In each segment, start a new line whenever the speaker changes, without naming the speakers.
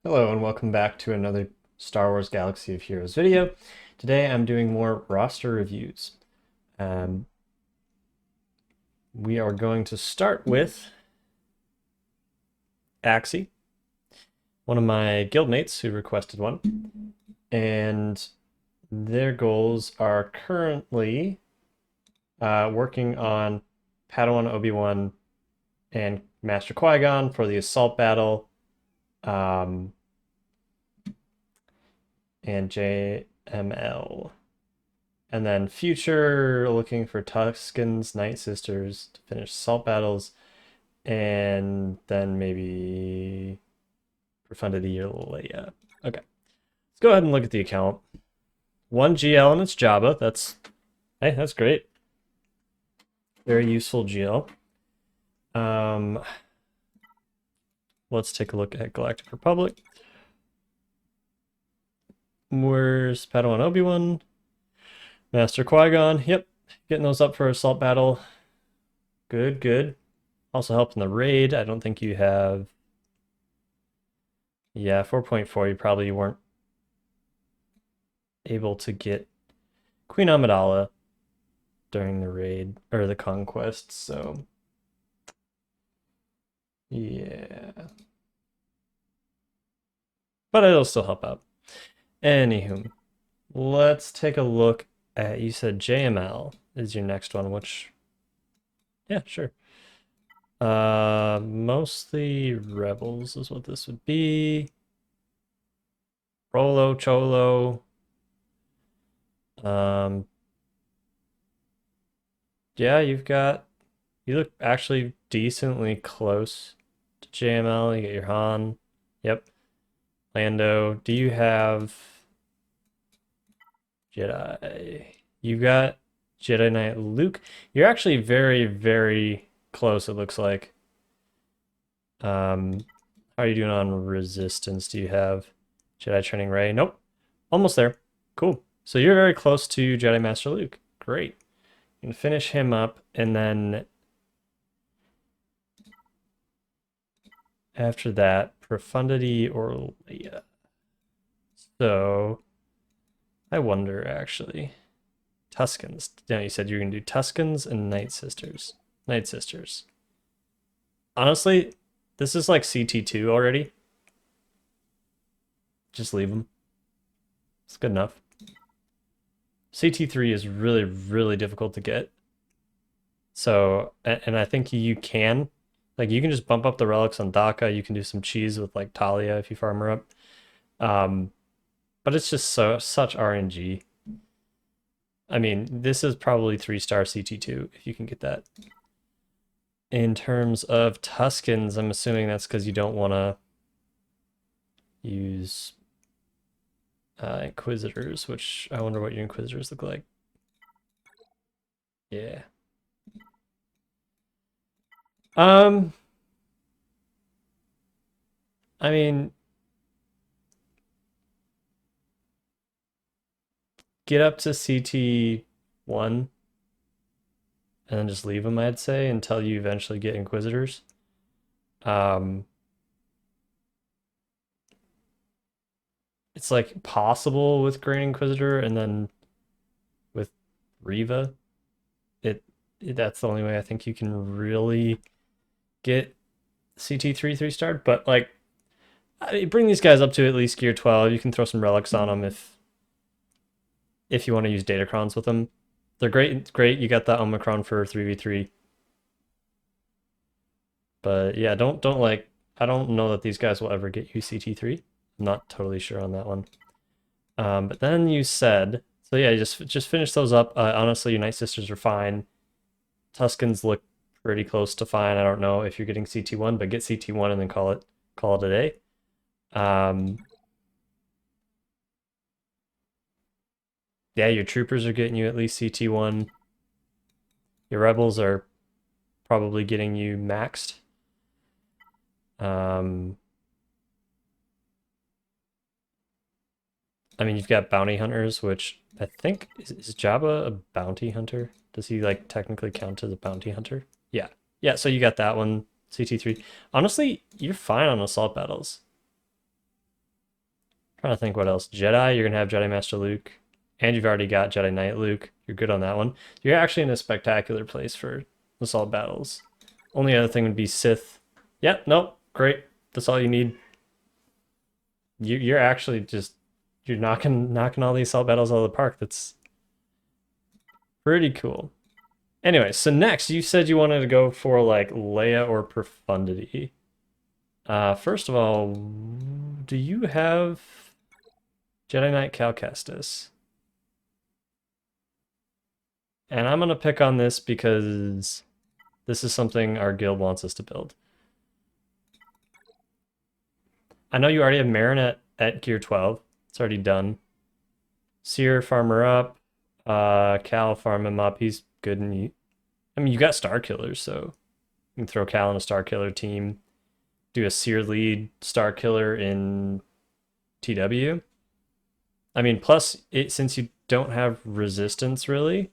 Hello and welcome back to another Star Wars Galaxy of Heroes video. Today I'm doing more roster reviews. Um, we are going to start with Axie, one of my guildmates who requested one. And their goals are currently working on Padawan Obi-Wan and Master Qui-Gon for the assault battle. And JML. And then future, looking for Tusken's Night Sisters to finish assault battles. And then maybe Profundity or Leia. Okay. Let's go ahead and look at the account. 1 GL and it's Jabba. Hey, that's great. Very useful GL. Let's take a look at Galactic Republic. Where's Padawan Obi-Wan? Master Qui-Gon. Yep. Getting those up for assault battle. Good, good. Also helped in the raid. I don't think you have... Yeah, 4.4, you probably weren't able to get Queen Amidala during the raid, or the conquest, so... Yeah. But it'll still help out. Anywho, let's take a look at, you said JML is your next one, which, yeah, sure. Mostly Rebels is what this would be. Rolo, Cholo. Yeah, you look actually decently close to JML. You get your Han. Yep. Lando. Do you have Jedi? You got Jedi Knight Luke. You're actually very, very close, it looks like. How are you doing on Resistance? Do you have Jedi Training Rey? Nope. Almost there. Cool. So you're very close to Jedi Master Luke. Great. You can finish him up, and then after that, Profundity or Leia. So I wonder, actually. Tuskens. No, you said you were going to do Tuskens and Night Sisters. Night Sisters. Honestly, this is like CT2 already. Just leave them. It's good enough. CT3 is really, really difficult to get. So, and I think you can. Like, you can just bump up the relics on Daka. You can do some cheese with, like, Talia if you farm her up. But it's just such RNG. I mean, this is probably 3-star CT2 if you can get that. In terms of Tuskens, I'm assuming that's because you don't want to use Inquisitors, which I wonder what your Inquisitors look like. Yeah. I mean, get up to CT1 and then just leave them, I'd say, until you eventually get Inquisitors. It's like possible with Grand Inquisitor, and then with Riva, that's the only way I think you can really get CT3 3-star. But like, bring these guys up to at least gear 12. You can throw some relics on them if you want to use Datacrons with them. They're great. Great, you got that Omicron for 3v3. But yeah, don't like. I don't know that these guys will ever get you CT3. I'm not totally sure on that one. But then you said, so yeah, just finish those up. Honestly, your Night Sisters are fine. Tuskens look pretty close to fine. I don't know if you're getting CT1, but get CT1 and then call it a day. Yeah, your troopers are getting you at least CT1. Your rebels are probably getting you maxed. I mean, you've got bounty hunters, which I think is Jabba a bounty hunter? Does he like technically count as a bounty hunter? Yeah. Yeah, so you got that one, CT3. Honestly, you're fine on assault battles. Trying to think what else. Jedi, you're gonna have Jedi Master Luke, and you've already got Jedi Knight Luke. You're good on that one. You're actually in a spectacular place for assault battles. Only other thing would be Sith. Yep, nope, great. That's all you need. You're actually just you're knocking all these assault battles out of the park. That's pretty cool. Anyway, so next you said you wanted to go for like Leia or Profundity. First of all, do you have Jedi Knight Cal Kestis? And I'm gonna pick on this because this is something our guild wants us to build. I know you already have Marin at gear 12. It's already done. Seer, farmer up. Cal, farm him up. He's good. And I mean, you got Star Killers, so you can throw Cal in a Star Killer team. Do a Seer lead Star Killer in TW. I mean, plus, since you don't have resistance, really,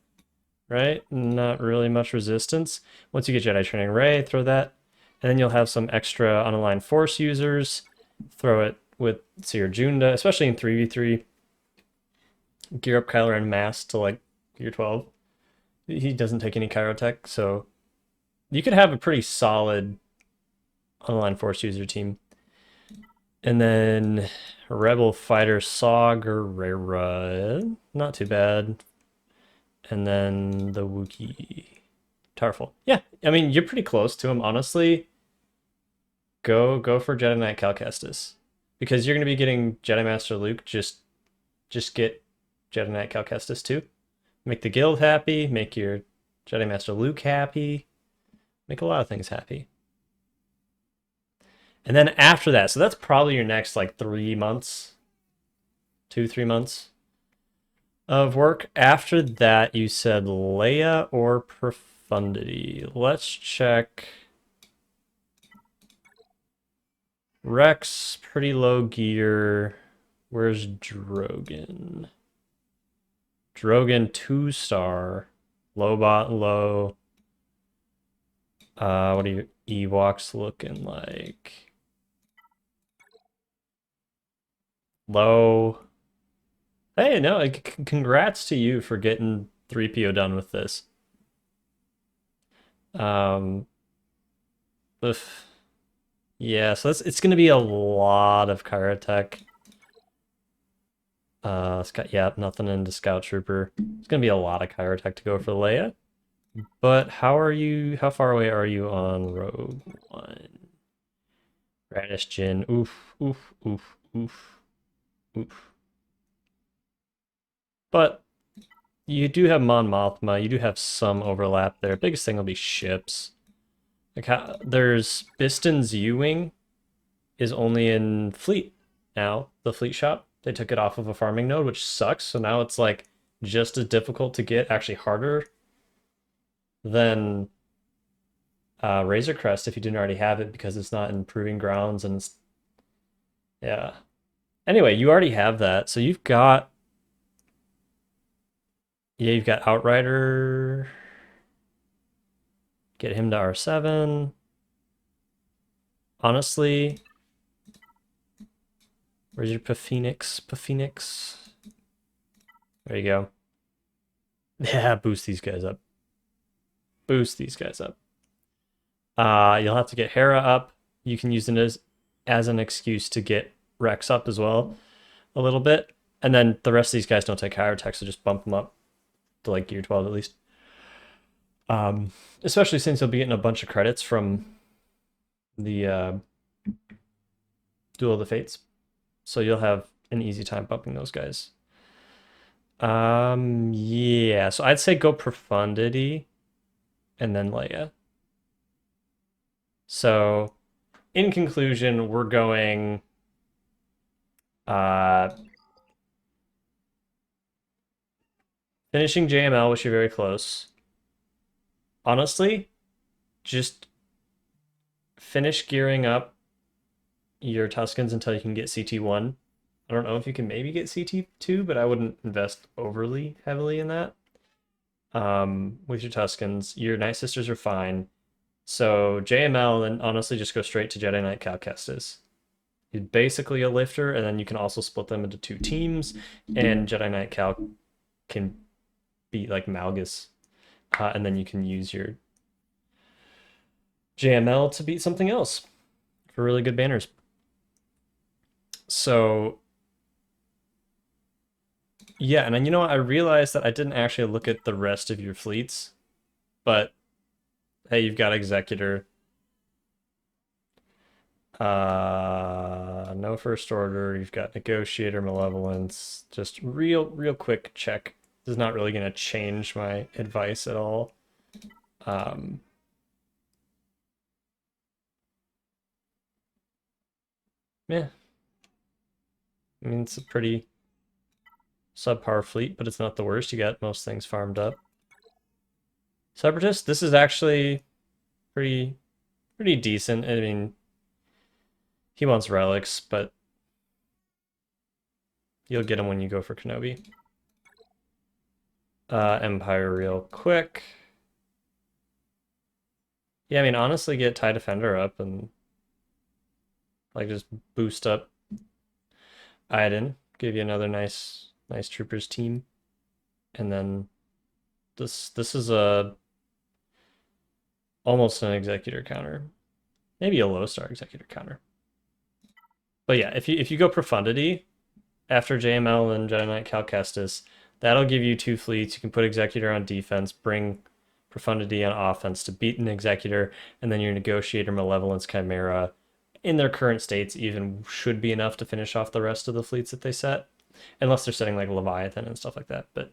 right? Not really much resistance. Once you get Jedi Training Ray, throw that. And then you'll have some extra unaligned Force users. Throw it with Seer Junda, especially in 3v3. Gear up Kylo Ren mass to like gear 12. He doesn't take any kyrotech, so you could have a pretty solid unaligned Force user team. And then Rebel Fighter Saw Gerrera, not too bad. And then the Wookiee Tarful. Yeah, I mean, you're pretty close to him, honestly. Go for Jedi Knight Cal Kestis. Because you're going to be getting Jedi Master Luke, just get Jedi Knight Cal Kestis too. Make the guild happy, make your Jedi Master Luke happy, make a lot of things happy. And then after that, so that's probably your next like 3 months, 2-3 months of work. After that, you said Leia or Profundity. Let's check. Rex, pretty low gear. Where's Drogon? Drogon 2-star. Low bot, low. What are your Ewoks looking like? Low. Hey, no, congrats to you for getting 3PO done with this. Yeah, so it's gonna be a lot of kyrotech. Nothing into Scout Trooper. It's gonna be a lot of kyrotech to go for Leia. But how far away are you on Rogue One? Radish Jin. Oof, oof, oof, oof, oof. But you do have Mon Mothma, you do have some overlap there. Biggest thing will be ships. Like there's Biston's U-Wing is only in Fleet now, the Fleet shop. They took it off of a farming node, which sucks. So now it's like just as difficult to get, actually harder than Razor Crest if you didn't already have it because it's not in Proving Grounds and it's, yeah. Anyway, you already have that. So you've got Outrider. Get him to R7. Honestly, where's your Phoenix? There you go. Yeah, boost these guys up. Boost these guys up. You'll have to get Hera up. You can use it as an excuse to get Rex up as well a little bit. And then the rest of these guys don't take kyrotech, so just bump them up to like gear 12 at least. Especially since you'll be getting a bunch of credits from the Duel of the Fates. So you'll have an easy time bumping those guys. Yeah, so I'd say go Profundity and then Leia. So in conclusion, we're going finishing JML, which you're very close. Honestly, just finish gearing up your Tuskens until you can get CT1. I don't know if you can maybe get CT2, but I wouldn't invest overly heavily in that. With your Tuskens, your Night Sisters are fine. So JML, and honestly just go straight to Jedi Knight Cal Kestis. He's basically a lifter, and then you can also split them into two teams, and Jedi Knight Cal can be like Malgus, and then you can use your JML to beat something else for really good banners. So yeah, and then you know what? I realized that I didn't actually look at the rest of your fleets, but hey, you've got Executor. No First Order. You've got Negotiator, Malevolence. Just real quick check. This is not really going to change my advice at all. Yeah. I mean, it's a pretty subpar fleet, but it's not the worst. You got most things farmed up. Separatist, this is actually pretty decent. I mean, he wants relics, but you'll get him when you go for Kenobi. Empire real quick. Yeah, I mean, honestly, get TIE Defender up and like just boost up Iden, give you another nice troopers team, and then this is a almost an executor counter, maybe a low star executor counter. But yeah, if you go Profundity after JML and Jedi Knight Cal Kestis, that'll give you two fleets. You can put executor on defense, bring Profundity on offense to beat an executor, and then your negotiator, Malevolence, Chimera in their current states even should be enough to finish off the rest of the fleets that they set, unless they're setting like Leviathan and stuff like that. But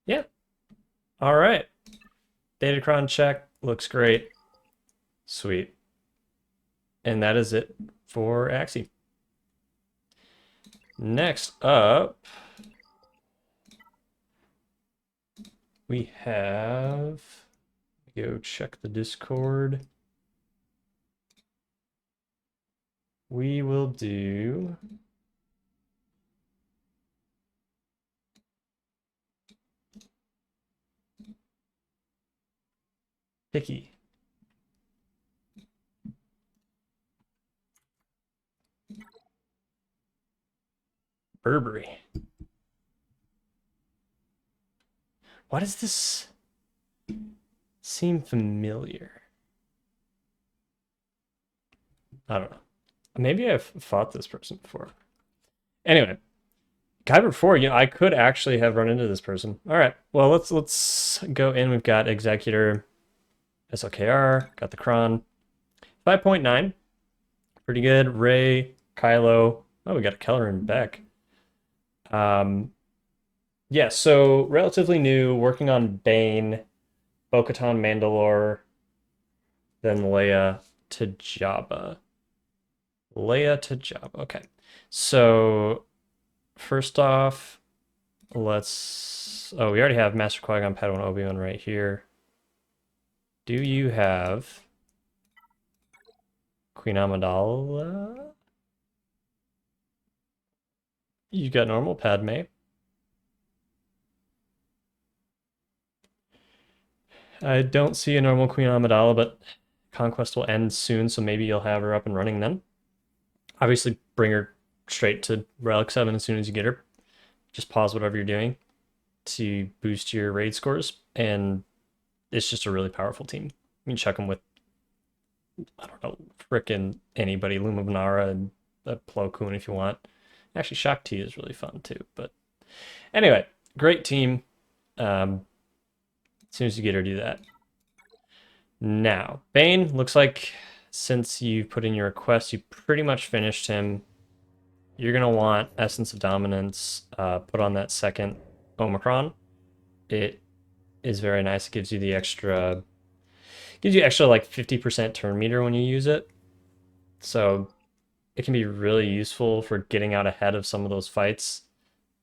yeah, all right, Datacron check, looks great, sweet, and that is it for Axie. Next up, we have, go check the Discord. We will do Pici. Burberry. Why does this seem familiar? I don't know. Maybe I've fought this person before. Anyway, Kyber 4, you know, I could actually have run into this person. All right, well, let's go in. We've got Executor, SLKR, got the Kron. 5.9, pretty good. Ray, Kylo. Oh, we got a Keller and Beck. Yeah, so relatively new, working on Bane, Bo-Katan, Mandalore, then Leia to Jabba. Leia to Jabba. Okay. So first off, let's... Oh, we already have Master Qui-Gon, Padawan, Obi-Wan right here. Do you have Queen Amidala? You got normal Padme. I don't see a normal Queen Amidala, but Conquest will end soon, so maybe you'll have her up and running then. Obviously, bring her straight to Relic 7 as soon as you get her. Just pause whatever you're doing to boost your raid scores, and it's just a really powerful team. You can check them with, I don't know, frickin' anybody, Luminara and Plo Koon if you want. Actually, Shak T is really fun too. But anyway, great team. As soon as you get her, do that. Now, Bane, looks like since you put in your request, you pretty much finished him. You're going to want Essence of Dominance put on that second Omicron. It is very nice. It gives you the extra, like 50% turn meter when you use it. So it can be really useful for getting out ahead of some of those fights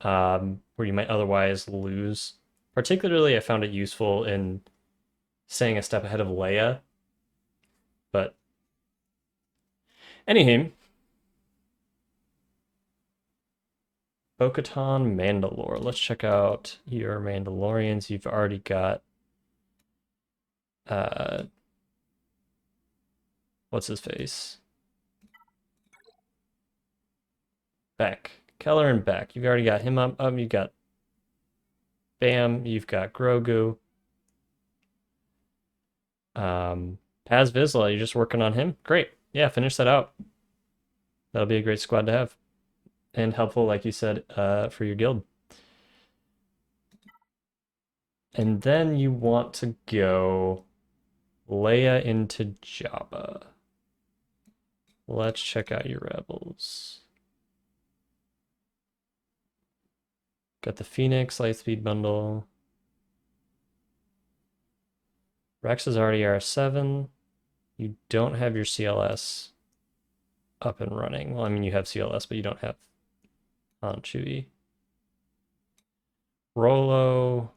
where you might otherwise lose. Particularly, I found it useful in staying a step ahead of Leia. But anyhow, Bo-Katan, Mandalore. Let's check out your Mandalorians. You've already got what's his face? Beck. Keller and Beck. You've already got him up. You've got Bam. You've got Grogu. Paz Vizsla, you're just working on him. Great. Yeah, finish that out. That'll be a great squad to have. And helpful, like you said, for your guild. And then you want to go Leia into Jabba. Let's check out your rebels. Got the Phoenix Lightspeed bundle. Rex is already R7. You don't have your CLS up and running. Well, I mean, you have CLS, but you don't have Han Chewie. Rolo.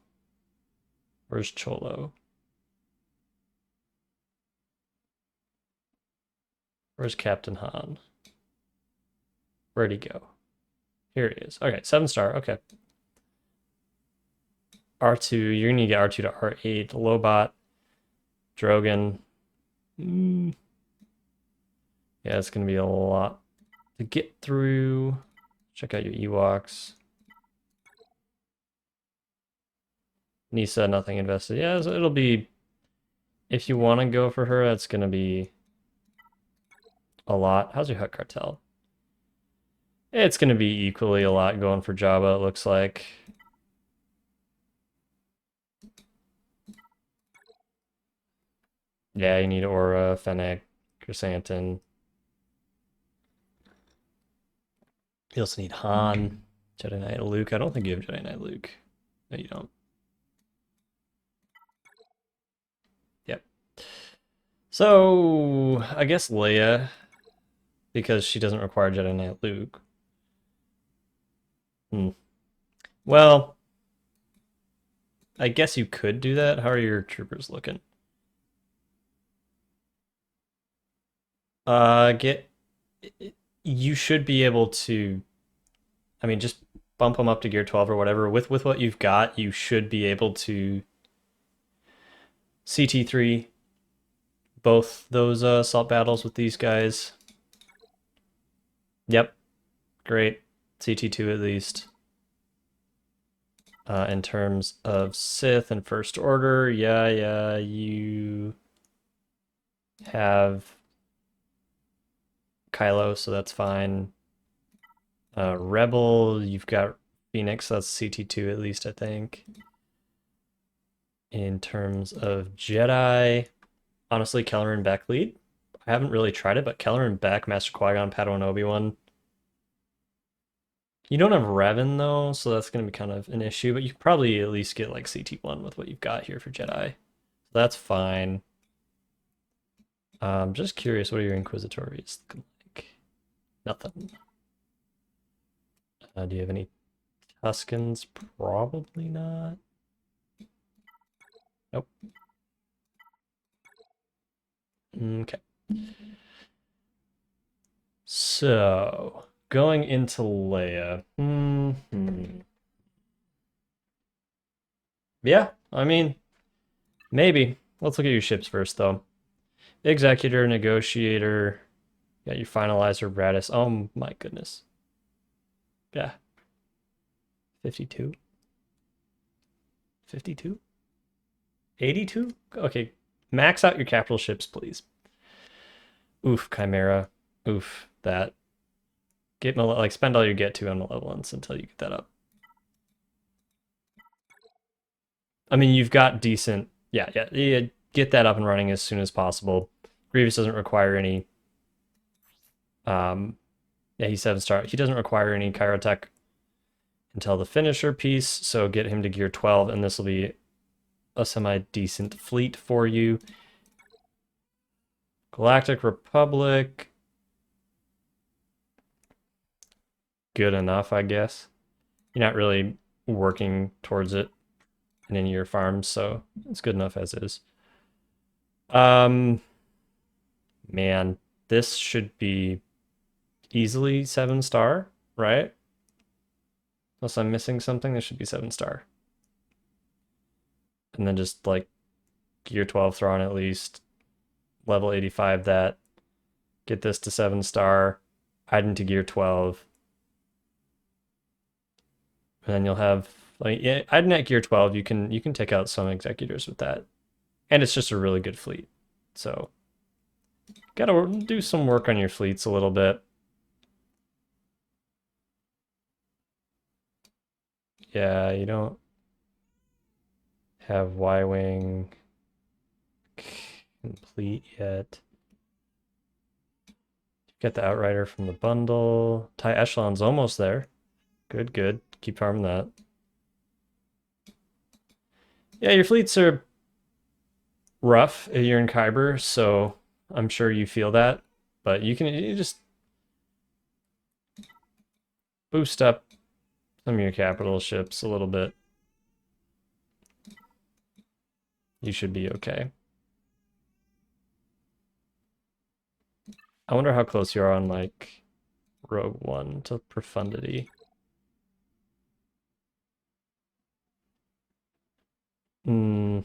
Where's Cholo? Where's Captain Han? Where'd he go? Here he is. Okay, 7-star. Okay. R2. You're going to get R2 to R8. Lobot. Drogon. Yeah, it's going to be a lot to get through. Check out your Ewoks. Nisa, nothing invested. Yeah, so it'll be... If you want to go for her, that's going to be a lot. How's your Hut Cartel? It's going to be equally a lot going for Jabba, it looks like. Yeah, you need Aura, Fennec, Chrysanthemum. You also need Han, Jedi Knight Luke. I don't think you have Jedi Knight Luke. No, you don't. Yep. So, I guess Leia, because she doesn't require Jedi Knight Luke. Well, I guess you could do that. How are your troopers looking? You should be able to, I mean, just bump them up to gear 12 or whatever. With what you've got, you should be able to CT3 both those assault battles with these guys. Yep, great. CT2 at least. In terms of Sith and First Order, yeah, you have Kylo, so that's fine. Rebel, you've got Phoenix, that's CT2 at least, I think. In terms of Jedi, honestly, Keller and Beck lead. I haven't really tried it, but Keller and Beck, Master Qui-Gon, Padawan Obi-Wan. You don't have Revan, though, so that's going to be kind of an issue, but you could probably at least get like CT1 with what you've got here for Jedi. So that's fine. Just curious, what are your Inquisitories looking like? Nothing. Do you have any Tuskens? Probably not. Nope. Okay. So, going into Leia. Yeah, I mean, maybe. Let's look at your ships first, though. Executor, Negotiator. Yeah, your Finalizer, Radis. Oh my goodness. Yeah. 52? 52? 82? Okay, max out your capital ships, please. Oof, Chimera. Oof, that. Get like spend all you get to on malevolence until you get that up. I mean, you've got decent. Yeah, get that up and running as soon as possible. Grievous doesn't require any. Yeah, he's 7-star. He doesn't require any kyrotech until the finisher piece, so get him to gear 12, and this will be a semi-decent fleet for you. Galactic Republic. Good enough, I guess. You're not really working towards it in any of your farms, so it's good enough as is. Man, this should be easily 7-star, right? Unless I'm missing something, this should be 7-star. And then just like gear 12 throw on at least, level 85 that, get this to 7-star, add into gear 12, And then you'll have like yeah, I'd net gear 12. You can take out some executors with that. And it's just a really good fleet. So gotta do some work on your fleets a little bit. Yeah, you don't have Y-Wing complete yet. Get the Outrider from the bundle. TIE Echelon's almost there. Good, good. Keep farming that. Yeah, your fleets are rough. You're in Kyber, so I'm sure you feel that. But you just boost up some of your capital ships a little bit. You should be okay. I wonder how close you are on like Rogue One to profundity. Not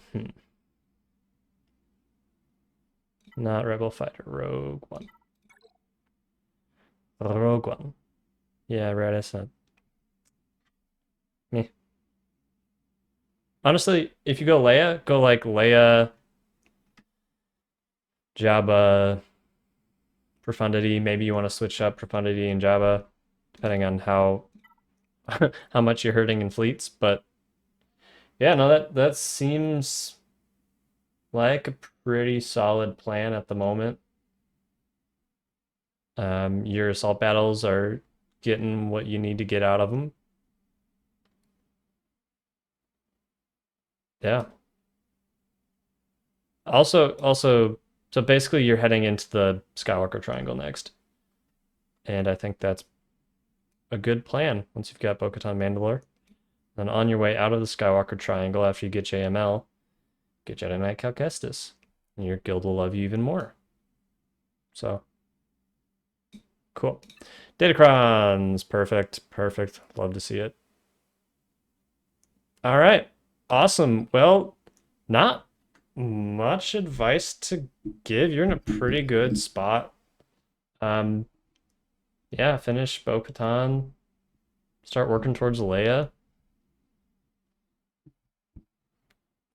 Rebel Fighter, Rogue One. Rogue One. Yeah, right, I said. Me. Honestly, if you go Leia, go like Leia, Jabba, profundity. Maybe you want to switch up profundity and Jabba, depending on how how much you're hurting in fleets. But yeah, no, that seems like a pretty solid plan at the moment. Your assault battles are getting what you need to get out of them. Yeah. Also, so basically you're heading into the Skywalker Triangle next. And I think that's a good plan once you've got Bo-Katan Mandalore. Then on your way out of the Skywalker Triangle after you get JML, get Jedi Knight Cal Kestis. And your guild will love you even more. So, cool. Datacrons, perfect, perfect. Love to see it. All right, awesome. Well, not much advice to give. You're in a pretty good spot. Um, yeah, finish Bo-Katan. Start working towards Leia.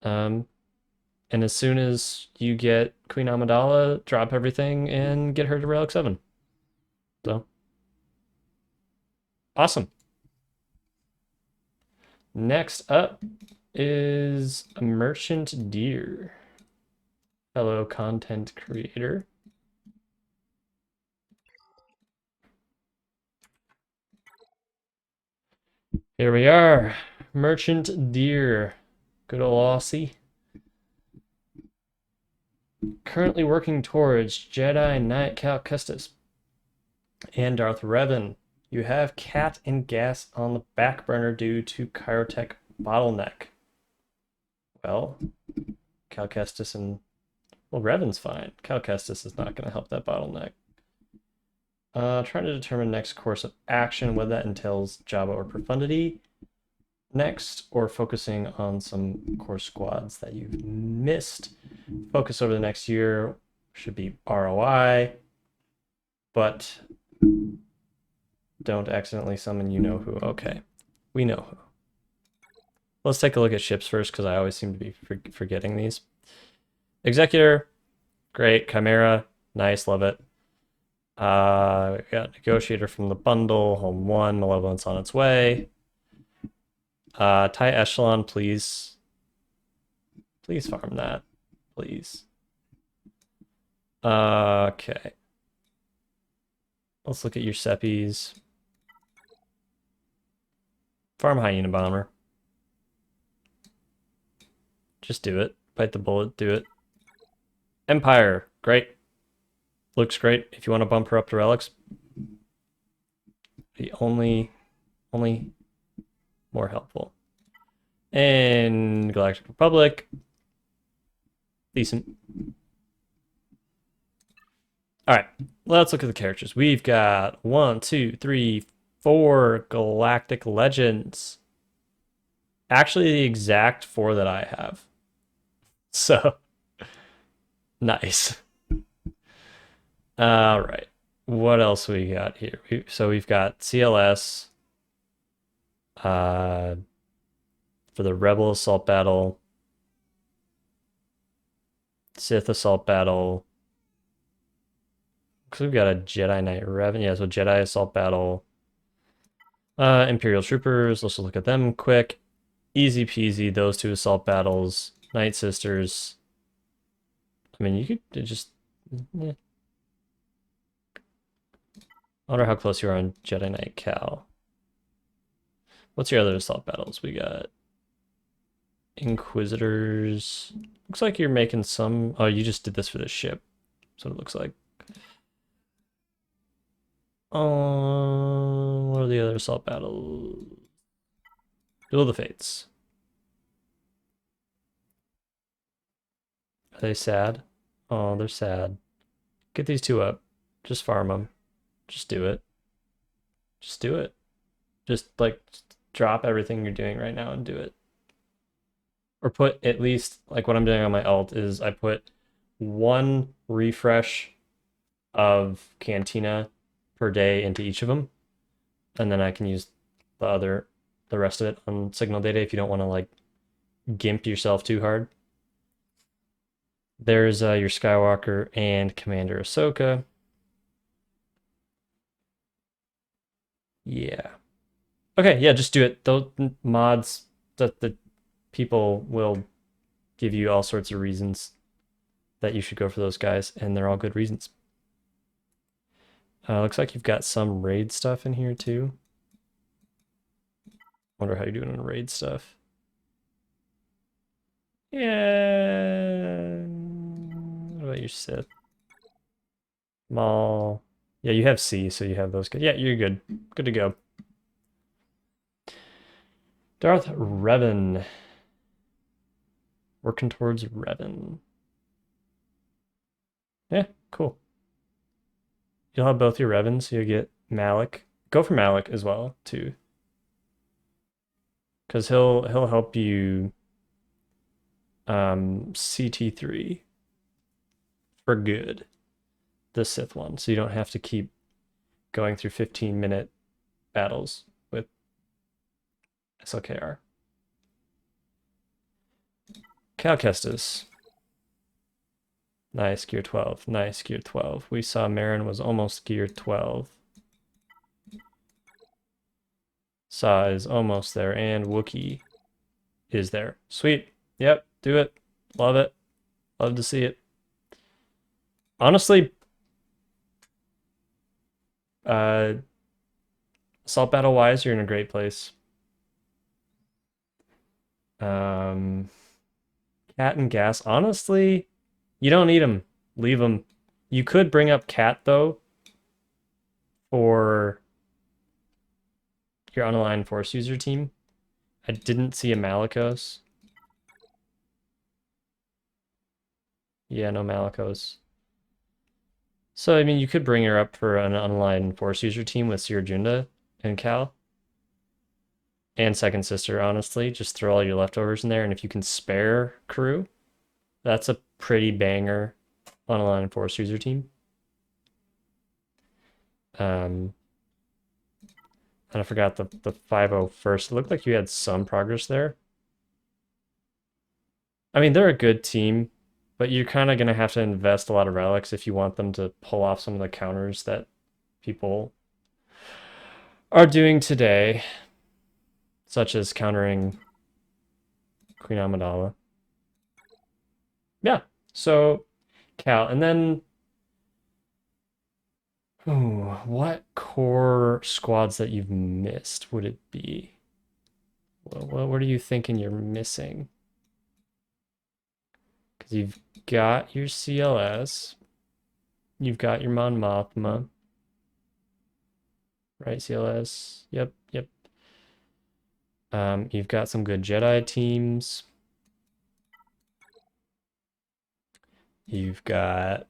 Um, and as soon as you get Queen Amidala, drop everything and get her to Relic 7. So, awesome. Next up is a Merchant Deer, fellow content creator. Here we are, Merchant Deer, good old Aussie. Currently working towards Jedi Knight Cal Kestis and Darth Revan. You have Cat and Gas on the back burner due to kyrotech bottleneck. Well, Cal Kestis and well, Revan's fine. Cal Kestis is not going to help that bottleneck. Trying to determine next course of action, whether that entails Jabba or profundity next, or focusing on some core squads that you've missed. Focus over the next year should be ROI, but don't accidentally summon you know who. Okay, we know who. Let's take a look at ships first, because I always seem to be forgetting these. Executor, great. Chimera, nice, love it. We got Negotiator from the bundle, home 1, Malevolence on its way. TIE Echelon, please. Please farm that, please. Okay. Let's look at your Seppies. Farm Hyena Bomber. Just do it. Bite the bullet, do it. Empire, great. Looks great. If you want to bump her up to relics, the only more helpful. And Galactic Republic, decent. All right, let's look at the characters. We've got 1, 2, 3, 4 Galactic Legends. Actually, the exact 4 that I have. So, nice. All right. What else we got here? So we've got CLS. Uh, for the Rebel Assault Battle, Sith Assault Battle. Because we've got a Jedi Knight Revan. Yeah, so Jedi Assault Battle. Imperial Troopers. Let's just look at them quick. Easy peasy, those two assault battles. Night Sisters. I mean, you could just... I wonder how close you are on Jedi Knight Cal. What's your other assault battles? We got Inquisitors. Looks like you're making some... Oh, you just did this for the ship. That's what it looks like. What are the other assault battles? Duel of the Fates. Are they sad? Oh, they're sad. Get these two up. Just farm them. Just do it. Just do it. Just like drop everything you're doing right now and do it. Or put at least, like what I'm doing on my alt is I put one refresh of Cantina per day into each of them. And then I can use the rest of it on signal data if you don't want to like gimp yourself too hard. There's your Skywalker and Commander Ahsoka. Yeah. Okay, yeah, just do it. Those mods that the people will give you all sorts of reasons that you should go for those guys, and they're all good reasons. Looks like you've got some raid stuff in here too. Wonder how you're doing on raid stuff. Yeah. What about your Sith? Maul. Yeah, you have C, so you have those guys. Yeah, you're good. Good to go. Darth Revan. Working towards Revan. Yeah, cool. You'll have both your Revans. You'll get Malik. Go for Malik as well, too. Because he'll help you CT3 for good. The Sith one. So you don't have to keep going through 15-minute battles with SLKR. Cal Kestis. Nice, gear 12. Nice, gear 12. We saw Marin was almost gear 12. Saw is almost there, and Wookiee is there. Sweet. Yep, do it. Love it. Love to see it. Honestly, assault battle wise, you're in a great place. Cat and Gas. Honestly, you don't need them. Leave them. You could bring up Cat, though, for your unaligned Force user team. I didn't see a Malicos. Yeah, no Malicos. So, I mean, you could bring her up for an unaligned Force user team with Sir Junda and Cal. And Second Sister, honestly. Just throw all your leftovers in there, and if you can spare crew, that's a pretty banger unaligned Force user team. And I forgot the 501st. It looked like you had some progress there. I mean, they're a good team, but you're kind of going to have to invest a lot of relics if you want them to pull off some of the counters that people are doing today, such as countering Queen Amidala. Yeah, so Cal, and then what core squads that you've missed would it be? What are you thinking you're missing? Because you've got your CLS, you've got your Mon Mothma, right? CLS, yep. You've got some good Jedi teams. You've got,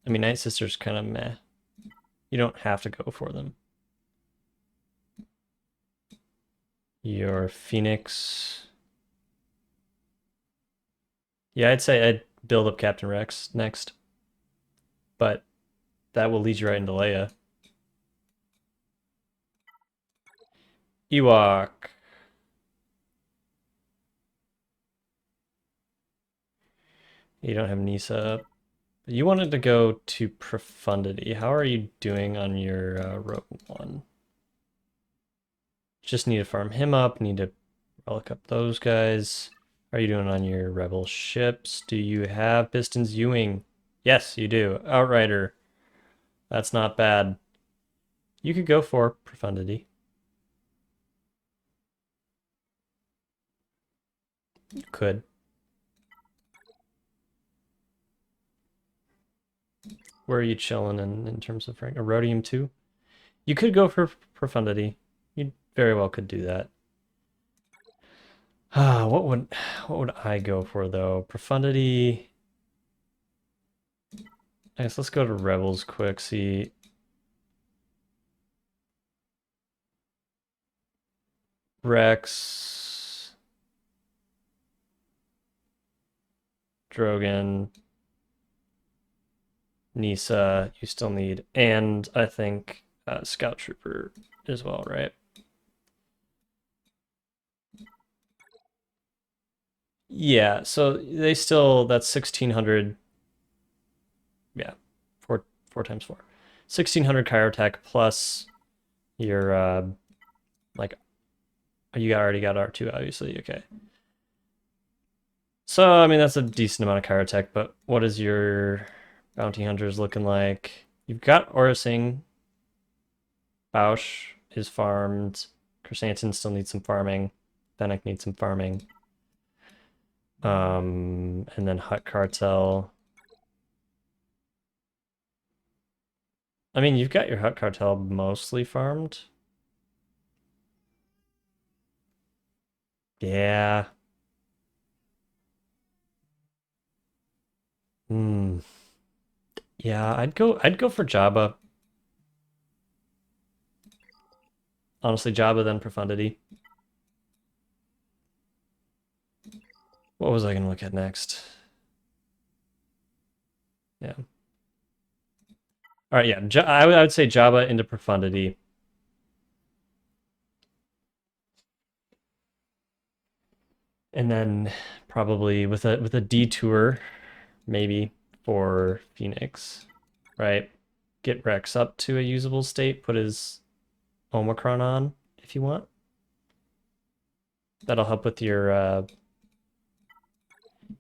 I mean, Night Sister's kind of meh. You don't have to go for them. Your Phoenix. Yeah, I'd say I'd build up Captain Rex next. But that will lead you right into Leia. Ewok. You don't have Nisa. But you wanted to go to Profundity. How are you doing on your road one? Just need to farm him up. Need to relic up those guys. How are you doing on your rebel ships? Do you have Pistons Ewing? Yes, you do. Outrider. That's not bad. You could go for Profundity. You could. Where are you chilling in terms of rank? Erodium 2? You could go for Profundity. You very well could do that. What would I go for though? Profundity. I guess let's go to Rebels quick, see. Rex. Drogon. Nisa, you still need, and I think Scout Trooper as well, right? Yeah, so they still, that's 1600. Yeah, four times four. 1600 kyrotech plus your, like, you already got R2, obviously, okay. So, I mean, that's a decent amount of kyrotech, but what is your bounty hunters looking like? You've got Orising. Bausch is farmed. Chrysanthemum still needs some farming. Fennec needs some farming. And then Hut Cartel. I mean, you've got your Hut Cartel mostly farmed. Yeah. Hmm. Yeah, I'd go for Jabba. Honestly, Jabba then Profundity. What was I gonna look at next? Yeah. All right, yeah. I would say Jabba into Profundity. And then probably with a detour, maybe for Phoenix, right? Get Rex up to a usable state, put his Omicron on if you want. That'll help with your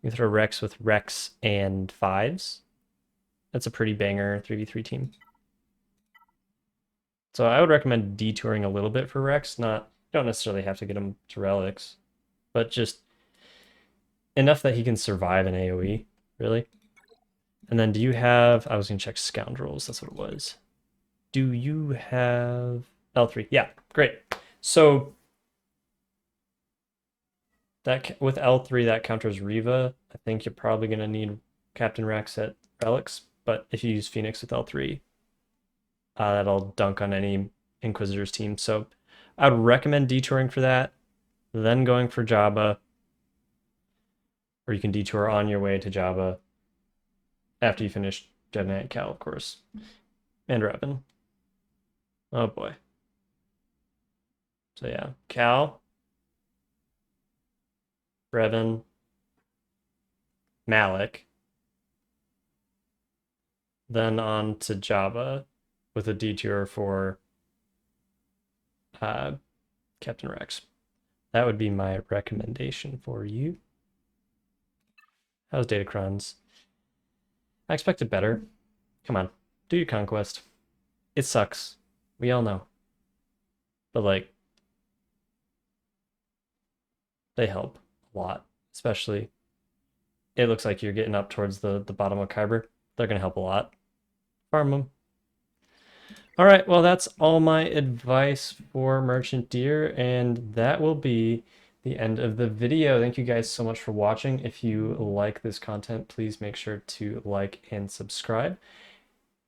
you throw Rex with Rex and fives. That's a pretty banger 3v3 team. So I would recommend detouring a little bit for Rex. Don't necessarily have to get him to relics, but just enough that he can survive an AoE, really. And then do you have, I was gonna check scoundrels, that's what it was. Do you have L3? Yeah, great. So that with L3 that counters Riva. I think you're probably gonna need Captain Rex at relics, but if you use Phoenix with L3, that'll dunk on any Inquisitor's team. So I would recommend detouring for that, then going for Jabba, or you can detour on your way to Jabba after you finish Jedi Knight Cal, of course, and Revan. Oh boy. So yeah, Cal, Revan, Malik, then on to Jabba with a detour for Captain Rex. That would be my recommendation for you. How's Datacrons? I expected better. Come on, do your conquest. It sucks. We all know. But like, they help a lot. Especially, it looks like you're getting up towards the bottom of Kyber. They're gonna help a lot. Farm them. All right, well, that's all my advice for Merchant Deer, and that will be the end of the video. Thank you guys so much for watching. If you like this content, please make sure to like and subscribe,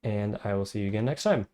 and I will see you again next time.